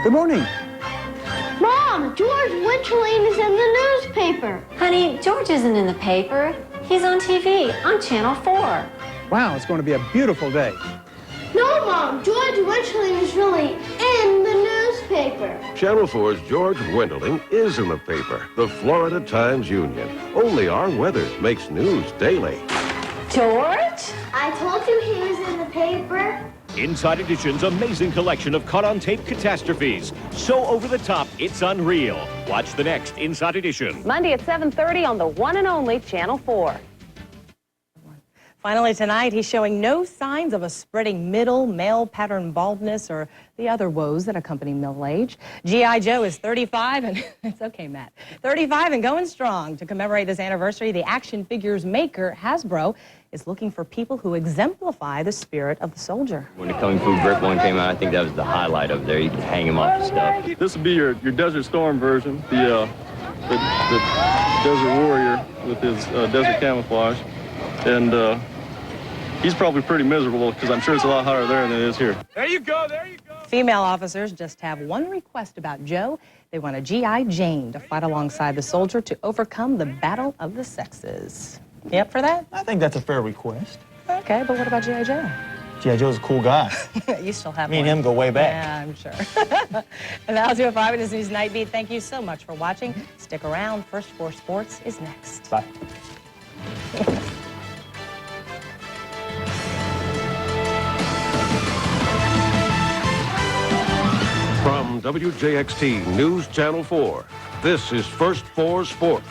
Good morning. Mom, George Winterling is in the newspaper. Honey, George isn't in the paper. He's on TV on Channel 4. Wow, it's going to be a beautiful day. No, Mom, George Winterling is really in the newspaper. Channel 4's George Winterling is in the paper, the Florida Times-Union. Only our weather makes news daily. George? I told you he was in the paper. Inside Edition's amazing collection of caught-on-tape catastrophes. So over-the-top, it's unreal. Watch the next Inside Edition. Monday at 7:30 on the one and only Channel 4. Finally tonight, he's showing no signs of a spreading middle, male pattern baldness, or the other woes that accompany middle age. G.I. Joe is 35, and it's okay, Matt. 35 and going strong. To commemorate this anniversary, the action figures maker, Hasbro, is looking for people who exemplify the spirit of the soldier. When the Kung Fu Grip one came out, I think that was the highlight of there. You could hang him off the stuff. This would be your Desert Storm version, the Desert Warrior with his desert camouflage. And he's probably pretty miserable because I'm sure it's a lot hotter there than it is here. There you go, there you go. Female officers just have one request about Joe. They want a G.I. Jane to fight alongside the soldier to overcome the battle of the sexes. You up for that? I think that's a fair request. Okay, but what about G.I. Joe? G.I. Joe's a cool guy. You still have Me and one. him go way back. Yeah, I'm sure. And that'll do it for Eyewitness News Night Beat. Thank you so much for watching. Stick around. First for Sports is next. Bye. From WJXT News Channel 4, this is First for Sports.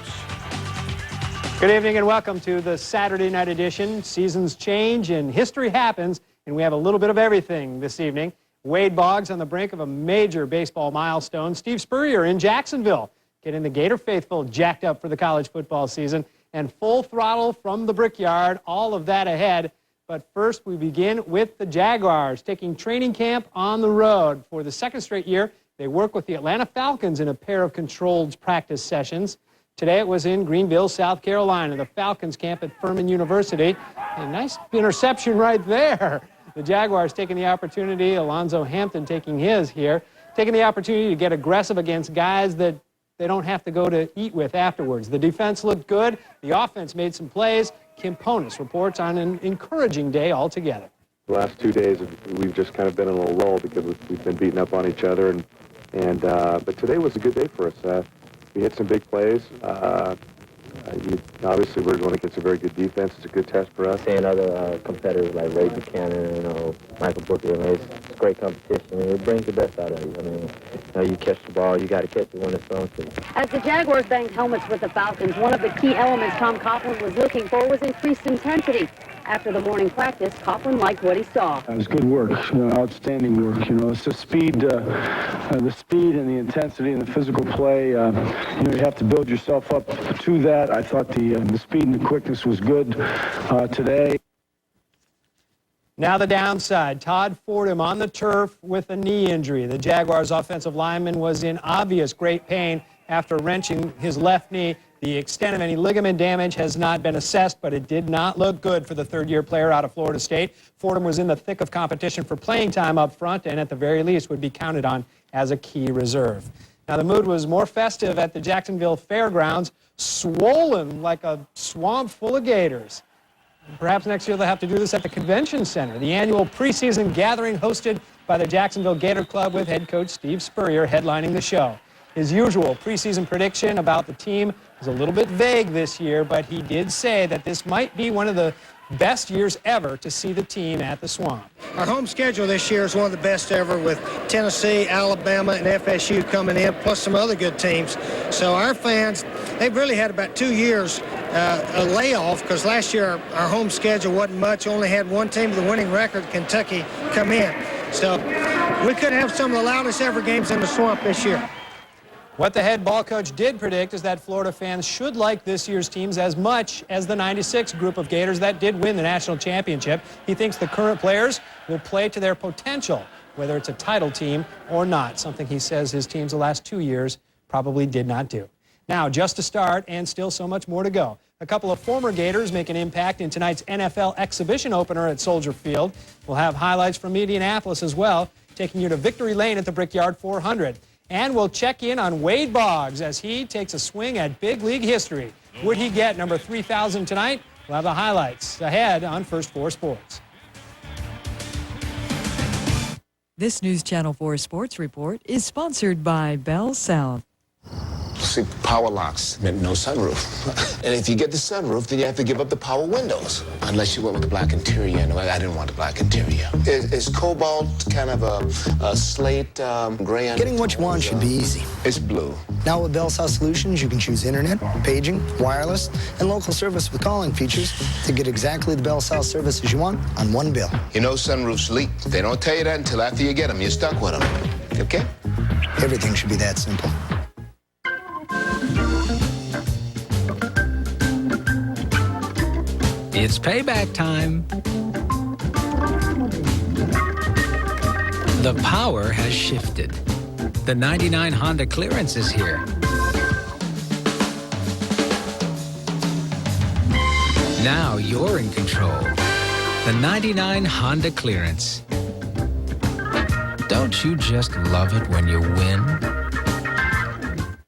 Good evening and welcome to the Saturday night edition. Seasons change and history happens, and we have a little bit of everything this evening. Wade Boggs on the brink of a major baseball milestone. Steve Spurrier in Jacksonville, getting the Gator faithful jacked up for the college football season. And full throttle from the Brickyard, all of that ahead. But first we begin with the Jaguars, taking training camp on the road. For the second straight year, they work with the Atlanta Falcons in a pair of controlled practice sessions. Today it was in Greenville, South Carolina, the Falcons camp at Furman University. A nice interception right there. The Jaguars taking the opportunity, Alonzo Hampton taking his here, taking the opportunity to get aggressive against guys that they don't have to go to eat with afterwards. The defense looked good. The offense made some plays. Kim Ponis reports on an encouraging day altogether. The last 2 days, we've just kind of been in a little lull because we've been beating up on each other. But today was a good day for us. We hit some big plays. Obviously, we're going against a very good defense. It's a good test for us. Seeing other competitors like Ray Buchanan, Michael Booker, it's great competition. It brings the best out of you. I mean, you catch the ball, you got to catch it when it's thrown to you. As the Jaguars banged helmets with the Falcons, one of the key elements Tom Coughlin was looking for was increased intensity. After the morning practice, Coughlin liked what he saw. It was good work, outstanding work. It's the speed and the intensity and the physical play. You have to build yourself up to that. I thought the speed and the quickness was good today. Now the downside, Todd Fordham on the turf with a knee injury. The Jaguars offensive lineman was in obvious great pain after wrenching his left knee. The extent of any ligament damage has not been assessed, but it did not look good for the third-year player out of Florida State. Fordham was in the thick of competition for playing time up front and at the very least would be counted on as a key reserve. Now the mood was more festive at the Jacksonville Fairgrounds, swollen like a swamp full of gators. Perhaps next year they'll have to do this at the Convention Center, the annual preseason gathering hosted by the Jacksonville Gator Club with head coach Steve Spurrier headlining the show. His usual preseason prediction about the team was a little bit vague this year, but he did say that this might be one of the best years ever to see the team at the Swamp. Our home schedule this year is one of the best ever with Tennessee, Alabama, and FSU coming in, plus some other good teams. So our fans, they've really had about 2 years a layoff because last year our home schedule wasn't much. Only had one team with a winning record, Kentucky, come in. So we could have some of the loudest ever games in the Swamp this year. What the head ball coach did predict is that Florida fans should like this year's teams as much as the '96 group of Gators that did win the national championship. He thinks the current players will play to their potential, whether it's a title team or not, something he says his teams the last 2 years probably did not do. Now, just to start, and still so much more to go. A couple of former Gators make an impact in tonight's NFL exhibition opener at Soldier Field. We'll have highlights from Indianapolis as well. taking you to Victory Lane at the Brickyard 400. And we'll check in on Wade Boggs as he takes a swing at big league history. Would he get number 3,000 tonight? We'll have the highlights ahead on First 4 Sports. This News Channel 4 Sports Report is sponsored by Bell South. See, power locks meant no sunroof. And if you get the sunroof, then you have to give up the power windows. Unless you went with the black interior. And I didn't want the black interior. Is cobalt kind of a slate gray? Getting what you want should be easy. It's blue. Now with Bell South Solutions, you can choose internet, paging, wireless, and local service with calling features to get exactly the Bell South services you want on one bill. You know sunroofs leak. They don't tell you that until after you get them. You're stuck with them. Okay? Everything should be that simple. It's payback time. The power has shifted. The 99 Honda clearance is here. Now you're in control. The 99 Honda clearance. Don't you just love it when you win?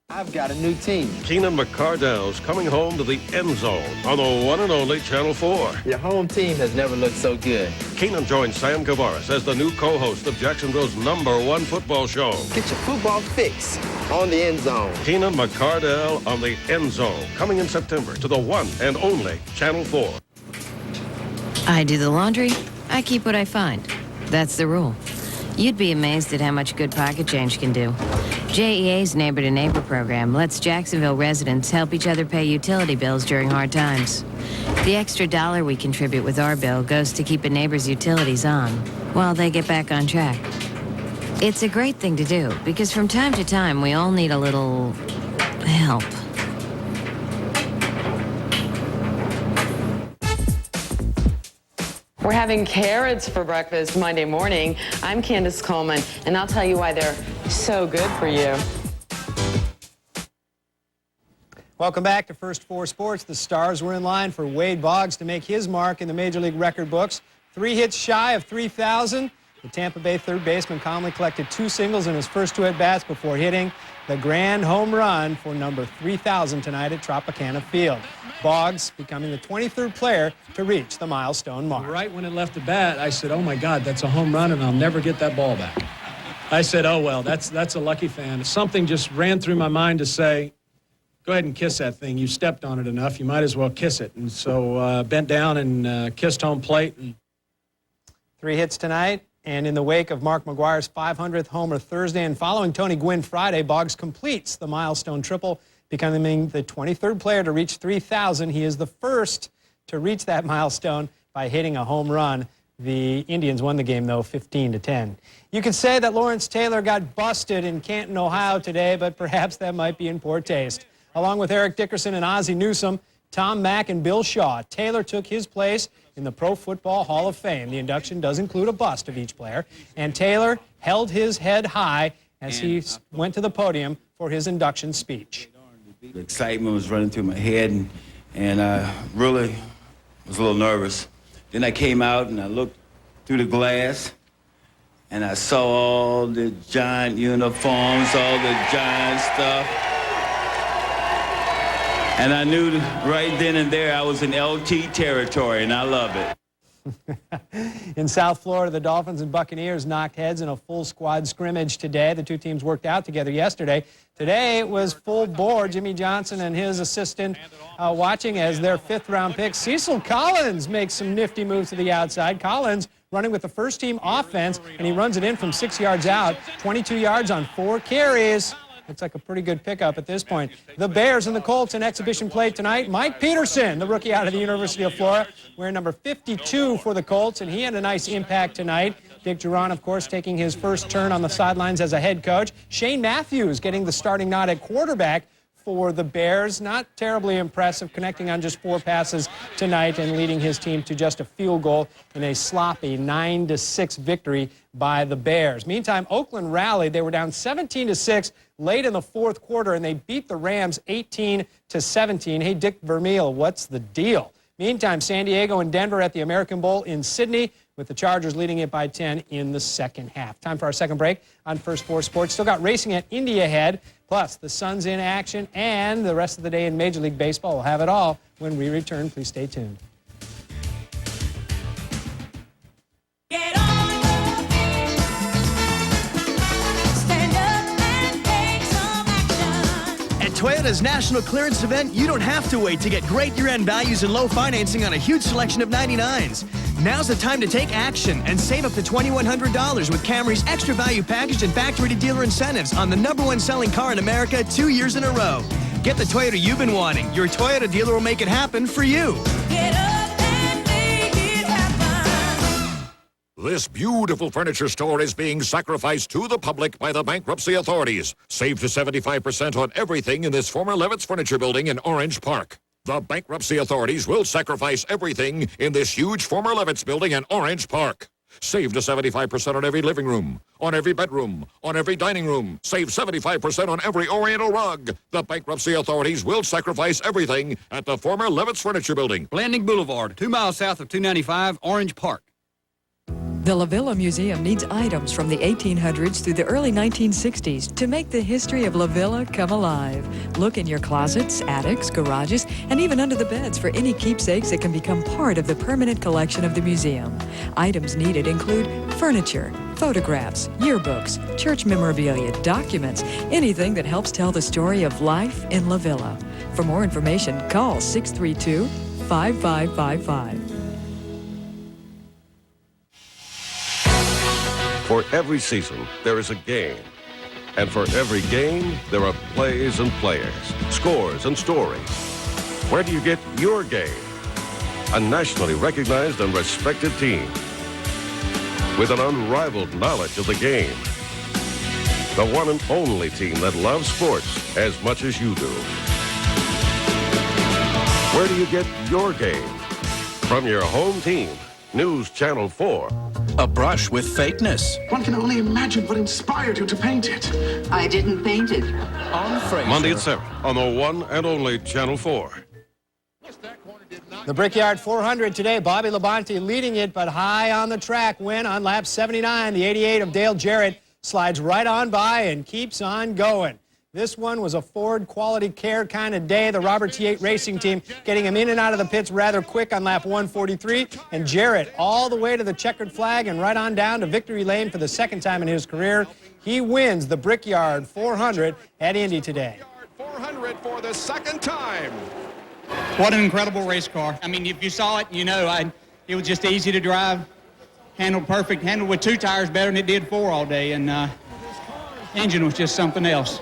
I've got a new team. Keenan McCardell's coming home to the end zone on the one and only Channel 4. Your home team has never looked so good. Keenan joins Sam Gavaris as the new co-host of Jacksonville's #1 football show. Get your football fix on the end zone. Keenan McCardell on the end zone, coming in September to the one and only Channel 4. I do the laundry, I keep what I find. That's the rule. You'd be amazed at how much good pocket change can do. JEA's Neighbor to Neighbor program lets Jacksonville residents help each other pay utility bills during hard times. The extra $1 we contribute with our bill goes to keep a neighbor's utilities on while they get back on track. It's a great thing to do because from time to time we all need a little help. We're having carrots for breakfast Monday morning. I'm Candace Coleman, and I'll tell you why they're so good for you. Welcome back to First 4 Sports. The Stars were in line for Wade Boggs to make his mark in the Major League record books. 3 hits shy of 3,000. The Tampa Bay third baseman calmly collected 2 singles in his first 2 at-bats before hitting the grand home run for number 3,000 tonight at Tropicana Field. Boggs becoming the 23rd player to reach the milestone mark. Right when it left the bat, I said, oh my God, that's a home run and I'll never get that ball back. I said, oh well, that's a lucky fan. Something just ran through my mind to say, go ahead and kiss that thing. You stepped on it enough. You might as well kiss it. And so bent down and kissed home plate. 3 hits tonight. And in the wake of Mark McGwire's 500th homer Thursday and following Tony Gwynn Friday, Boggs completes the milestone triple, becoming the 23rd player to reach 3,000. He is the first to reach that milestone by hitting a home run. The Indians won the game, though, 15-10. You could say that Lawrence Taylor got busted in Canton, Ohio today, but perhaps that might be in poor taste. Along with Eric Dickerson and Ozzie Newsome, Tom Mack and Bill Shaw, Taylor took his place in the Pro Football Hall of Fame. The induction does include a bust of each player, and Taylor held his head high as he went to the podium for his induction speech. The excitement was running through my head, and I really was a little nervous. Then I came out and I looked through the glass, and I saw all the giant uniforms, all the giant stuff. And I knew right then and there I was in LT territory, and I love it. In South Florida, the Dolphins and Buccaneers knocked heads in a full squad scrimmage today. The two teams worked out together yesterday. Today it was full bore. Jimmy Johnson and his assistant watching as their 5th-round pick, Cecil Collins, makes some nifty moves to the outside. Collins running with the first-team offense, and he runs it in from 6 yards out, 22 yards on 4 carries. Looks like a pretty good pickup at this point. The Bears and the Colts in exhibition play tonight. Mike Peterson, the rookie out of the University of Florida, wearing number 52 for the Colts, and he had a nice impact tonight. Dick Duran, of course, taking his first turn on the sidelines as a head coach. Shane Matthews getting the starting nod at quarterback for the Bears. Not terribly impressive, connecting on just 4 passes tonight and leading his team to just a field goal in a sloppy 9-6 victory by the Bears. Meantime, Oakland rallied. They were down 17-6 late in the 4th quarter, and they beat the Rams 18-17. Hey, Dick Vermeil, what's the deal? Meantime, San Diego and Denver at the American Bowl in Sydney. with the Chargers leading it by 10 in the second half. Time for our second break on First 4 Sports. Still got racing at Indy ahead, plus the Suns in action, and the rest of the day in Major League Baseball. We'll have it all when we return. Please stay tuned. Toyota's national clearance event, you don't have to wait to get great year-end values and low financing on a huge selection of 99s. Now's the time to take action and save up to $2,100 with Camry's extra value package and factory-to-dealer incentives on the #1 selling car in America 2 years in a row. Get the Toyota you've been wanting. Your Toyota dealer will make it happen for you. Get up and make it happen. This beautiful furniture store is being sacrificed to the public by the bankruptcy authorities. Save to 75% on everything in this former Levitt's Furniture Building in Orange Park. The bankruptcy authorities will sacrifice everything in this huge former Levitt's building in Orange Park. Save to 75% on every living room, on every bedroom, on every dining room. Save 75% on every Oriental rug. The bankruptcy authorities will sacrifice everything at the former Levitt's Furniture Building. Blanding Boulevard, 2 miles south of 295, Orange Park. The La Villa Museum needs items from the 1800s through the early 1960s to make the history of La Villa come alive. Look in your closets, attics, garages, and even under the beds for any keepsakes that can become part of the permanent collection of the museum. Items needed include furniture, photographs, yearbooks, church memorabilia, documents, anything that helps tell the story of life in La Villa. For more information, call 632-5555. For every season, there is a game. And for every game, there are plays and players, scores and stories. Where do you get your game? A nationally recognized and respected team with an unrivaled knowledge of the game. The one and only team that loves sports as much as you do. Where do you get your game? From your home team, News Channel 4. A brush with fakeness. One can only imagine what inspired you to paint it. I didn't paint it. On Fraser. Monday at 7 on the one and only Channel 4. The Brickyard 400 today. Bobby Labonte leading it, but high on the track. Win on lap 79. The 88 of Dale Jarrett slides right on by and keeps on going. This one was a Ford quality care kind of day. The Robert T8 Racing Team getting him in and out of the pits rather quick on lap 143. And Jarrett all the way to the checkered flag and right on down to victory lane for the second time in his career. He wins the Brickyard 400 at Indy today. 400 for the second time. What an incredible race car. I mean, if you saw it, you know, it was just easy to drive. Handled perfect. Handled with 2 tires better than it did 4 all day. And engine was just something else.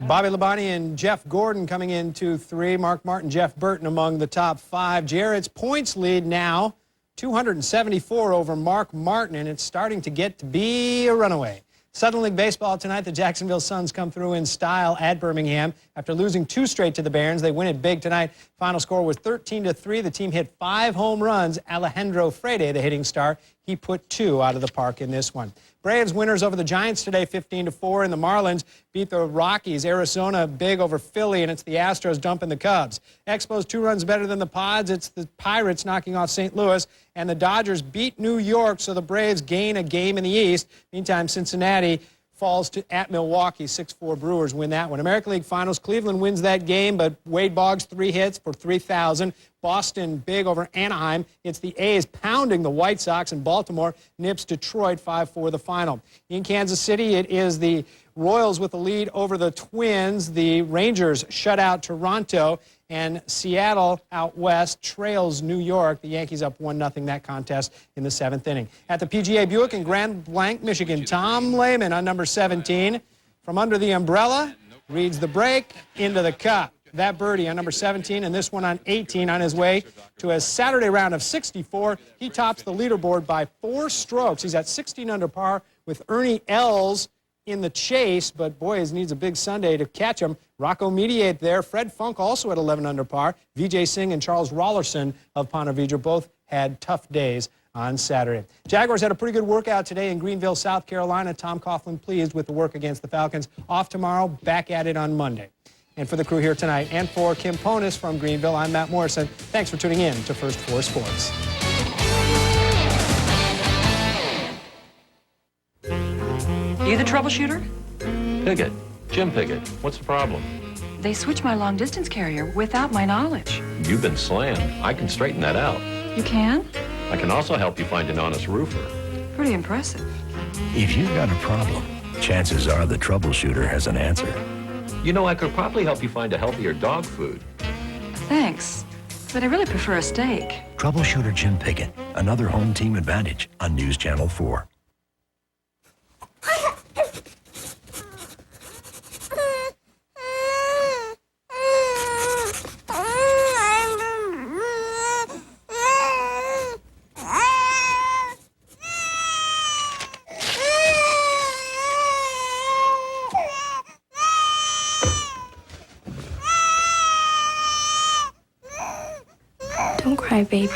Bobby Labonte and Jeff Gordon coming in 2-3. Mark Martin, Jeff Burton among the top 5. Jarrett's points lead now 274 over Mark Martin, and it's starting to get to be a runaway. Southern League Baseball tonight, the Jacksonville Suns come through in style at Birmingham. After losing 2 straight to the Barons, they win it big tonight. Final score was 13-3. The team hit 5 home runs. Alejandro Frade, the hitting star, he put 2 out of the park in this one. Braves winners over the Giants today, 15-4, and the Marlins beat the Rockies. Arizona big over Philly, and it's the Astros dumping the Cubs. Expos 2 runs better than the Pods. It's the Pirates knocking off St. Louis, and the Dodgers beat New York, so the Braves gain a game in the East. Meantime, Cincinnati falls at Milwaukee. 6-4 Brewers win that one. American League Finals, Cleveland wins that game, but Wade Boggs 3 hits for 3,000. Boston big over Anaheim. It's the A's pounding the White Sox, and Baltimore nips Detroit 5-4 the final. In Kansas City, it is the Royals with the lead over the Twins. The Rangers shut out Toronto, and Seattle out west trails New York. The Yankees up 1-0 that contest in the 7th inning. At the PGA Buick in Grand Blanc, Michigan, Tom Lehman on number 17. From under the umbrella, reads the break into the cup. That birdie on number 17 and this one on 18 on his way to a Saturday round of 64. He tops the leaderboard by 4 strokes. He's at 16 under par with Ernie Els in the chase, but boy, he needs a big Sunday to catch him. Rocco Mediate there. Fred Funk also at 11 under par. Vijay Singh and Charles Rollerson of Ponte Vedra both had tough days on Saturday. Jaguars had a pretty good workout today in Greenville, South Carolina. Tom Coughlin pleased with the work against the Falcons. Off tomorrow, back at it on Monday. And for the crew here tonight, and for Kim Ponis from Greenville, I'm Matt Morrison. Thanks for tuning in to First 4 Sports. You the troubleshooter? Piggott. Jim Piggott. What's the problem? They switched my long-distance carrier without my knowledge. You've been slammed. I can straighten that out. You can? I can also help you find an honest roofer. Pretty impressive. If you've got a problem, chances are the troubleshooter has an answer. You know, I could probably help you find a healthier dog food. Thanks, but I really prefer a steak. Troubleshooter Jim Piggott, another home team advantage on News Channel 4. Don't cry, baby.